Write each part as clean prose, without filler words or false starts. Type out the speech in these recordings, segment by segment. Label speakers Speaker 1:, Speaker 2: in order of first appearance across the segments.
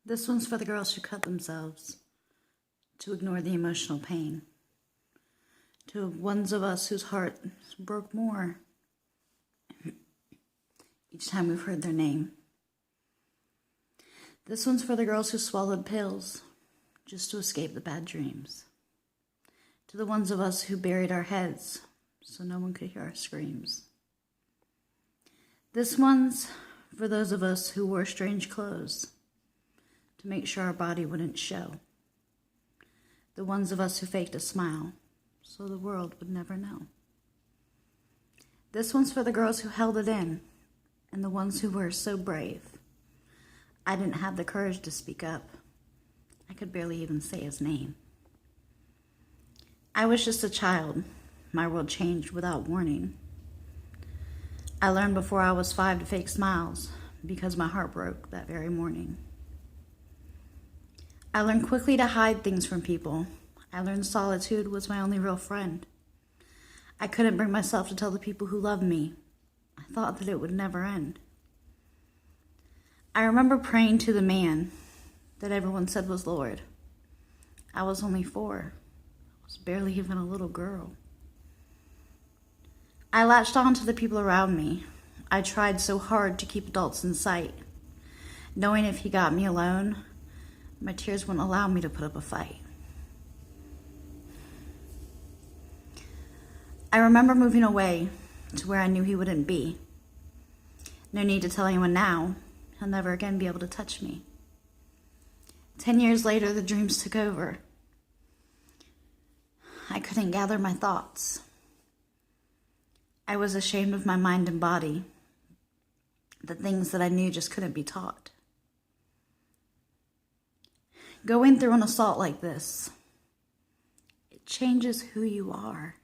Speaker 1: This one's for the girls who cut themselves to ignore the emotional pain. To ones of us whose hearts broke more each time we've heard their name. This one's for the girls who swallowed pills just to escape the bad dreams. To the ones of us who buried our heads so no one could hear our screams. This one's for those of us who wore strange clothes to make sure our body wouldn't show. The ones of us who faked a smile so the world would never know. This one's for the girls who held it in and the ones who were so brave. I didn't have the courage to speak up. I could barely even say his name. I was just a child. My world changed without warning. I learned before I was 5 to fake smiles because my heart broke that very morning. I learned quickly to hide things from people. I learned solitude was my only real friend. I couldn't bring myself to tell the people who loved me. I thought that it would never end. I remember praying to the man that everyone said was Lord. I was only 4. I was barely even a little girl. I latched on to the people around me. I tried so hard to keep adults in sight, knowing if he got me alone, my tears wouldn't allow me to put up a fight. I remember moving away to where I knew he wouldn't be. No need to tell anyone now. He'll never again be able to touch me. 10 years later, the dreams took over. I couldn't gather my thoughts. I was ashamed of my mind and body, the things that I knew just couldn't be taught. Going through an assault like this, it changes who you are.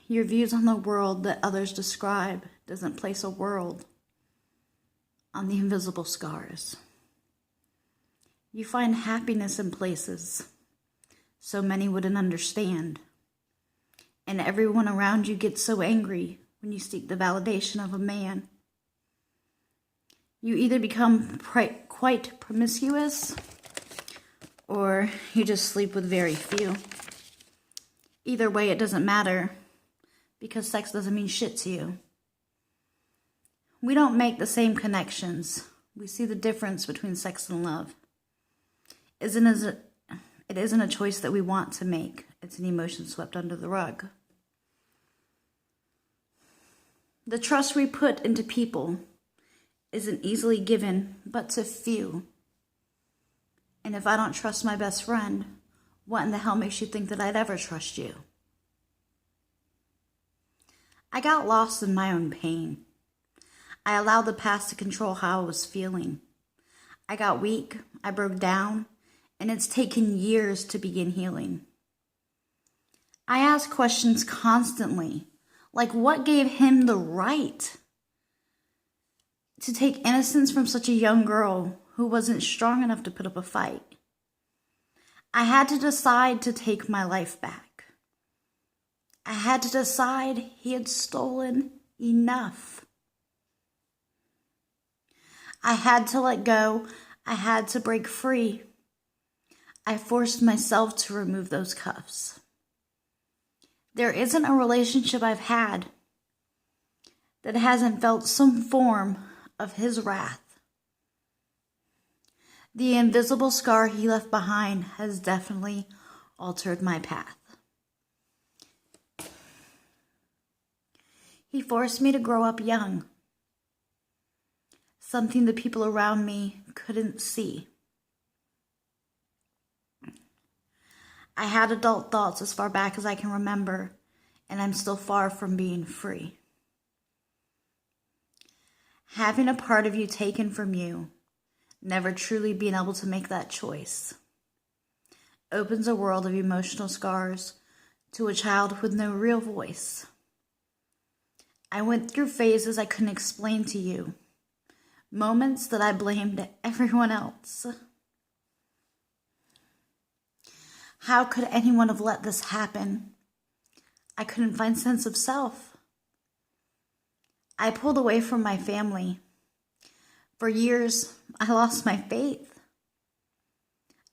Speaker 1: Your views on the world that others describe doesn't place a world on the invisible scars. You find happiness in places so many wouldn't understand. And everyone around you gets so angry when you seek the validation of a man. You either become quite promiscuous or you just sleep with very few. Either way, it doesn't matter because sex doesn't mean shit to you. We don't make the same connections. We see the difference between sex and love. It isn't a choice that we want to make. It's an emotion swept under the rug. The trust we put into people isn't easily given, but to few. And if I don't trust my best friend, what in the hell makes you think that I'd ever trust you? I got lost in my own pain. I allowed the past to control how I was feeling. I got weak, I broke down, and it's taken years to begin healing. I ask questions constantly, like what gave him the right to take innocence from such a young girl who wasn't strong enough to put up a fight? I had to decide to take my life back. I had to decide he had stolen enough. I had to let go. I had to break free. I forced myself to remove those cuffs. There isn't a relationship I've had that hasn't felt some form of his wrath. The invisible scar he left behind has definitely altered my path. He forced me to grow up young, something the people around me couldn't see. I had adult thoughts as far back as I can remember, and I'm still far from being free. Having a part of you taken from you, never truly being able to make that choice, opens a world of emotional scars to a child with no real voice. I went through phases I couldn't explain to you, moments that I blamed everyone else. How could anyone have let this happen? I couldn't find sense of self. I pulled away from my family, For years, I lost my faith.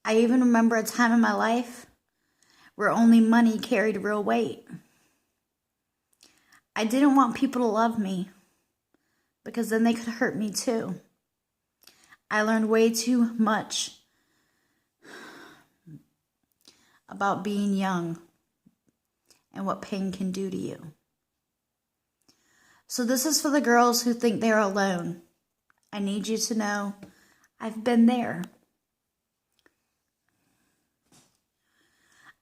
Speaker 1: I even remember a time in my life where only money carried real weight. I didn't want people to love me because then they could hurt me too. I learned way too much about being young and what pain can do to you. So this is for the girls who think they're alone. I need you to know I've been there.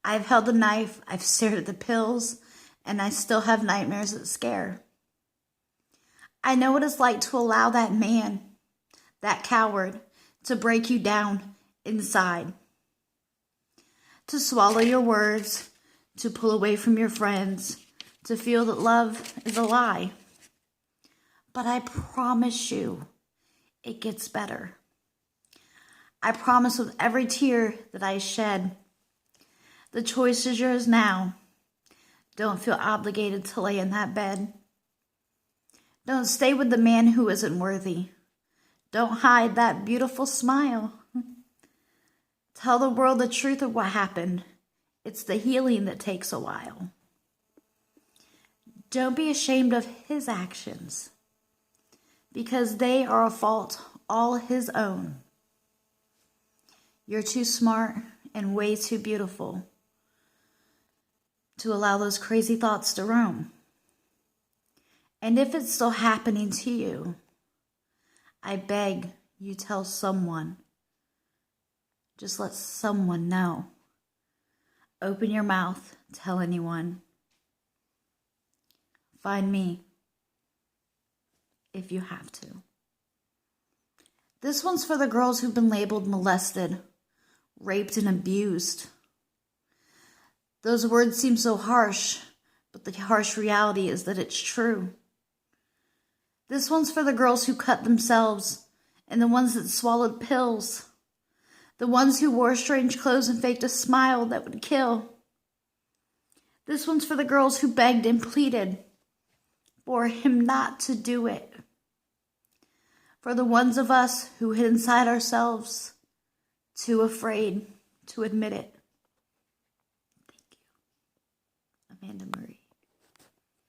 Speaker 1: I've held the knife, I've stared at the pills, and I still have nightmares that scare. I know what it's like to allow that man, that coward, to break you down inside. To swallow your words, to pull away from your friends, to feel that love is a lie. But I promise you, it gets better. I promise with every tear that I shed, the choice is yours now. Don't feel obligated to lay in that bed. Don't stay with the man who isn't worthy. Don't hide that beautiful smile. Tell the world the truth of what happened. It's the healing that takes a while. Don't be ashamed of his actions, because they are a fault all his own. You're too smart and way too beautiful to allow those crazy thoughts to roam. And if it's still happening to you, I beg you tell someone. Just let someone know. Open your mouth, tell anyone. Find me if you have to. This one's for the girls who've been labeled molested, raped, and abused. Those words seem so harsh, but the harsh reality is that it's true. This one's for the girls who cut themselves and the ones that swallowed pills. The ones who wore strange clothes and faked a smile that would kill. This one's for the girls who begged and pleaded for him not to do it. For the ones of us who hid inside ourselves, too afraid to admit it. Thank you. Amanda Marie.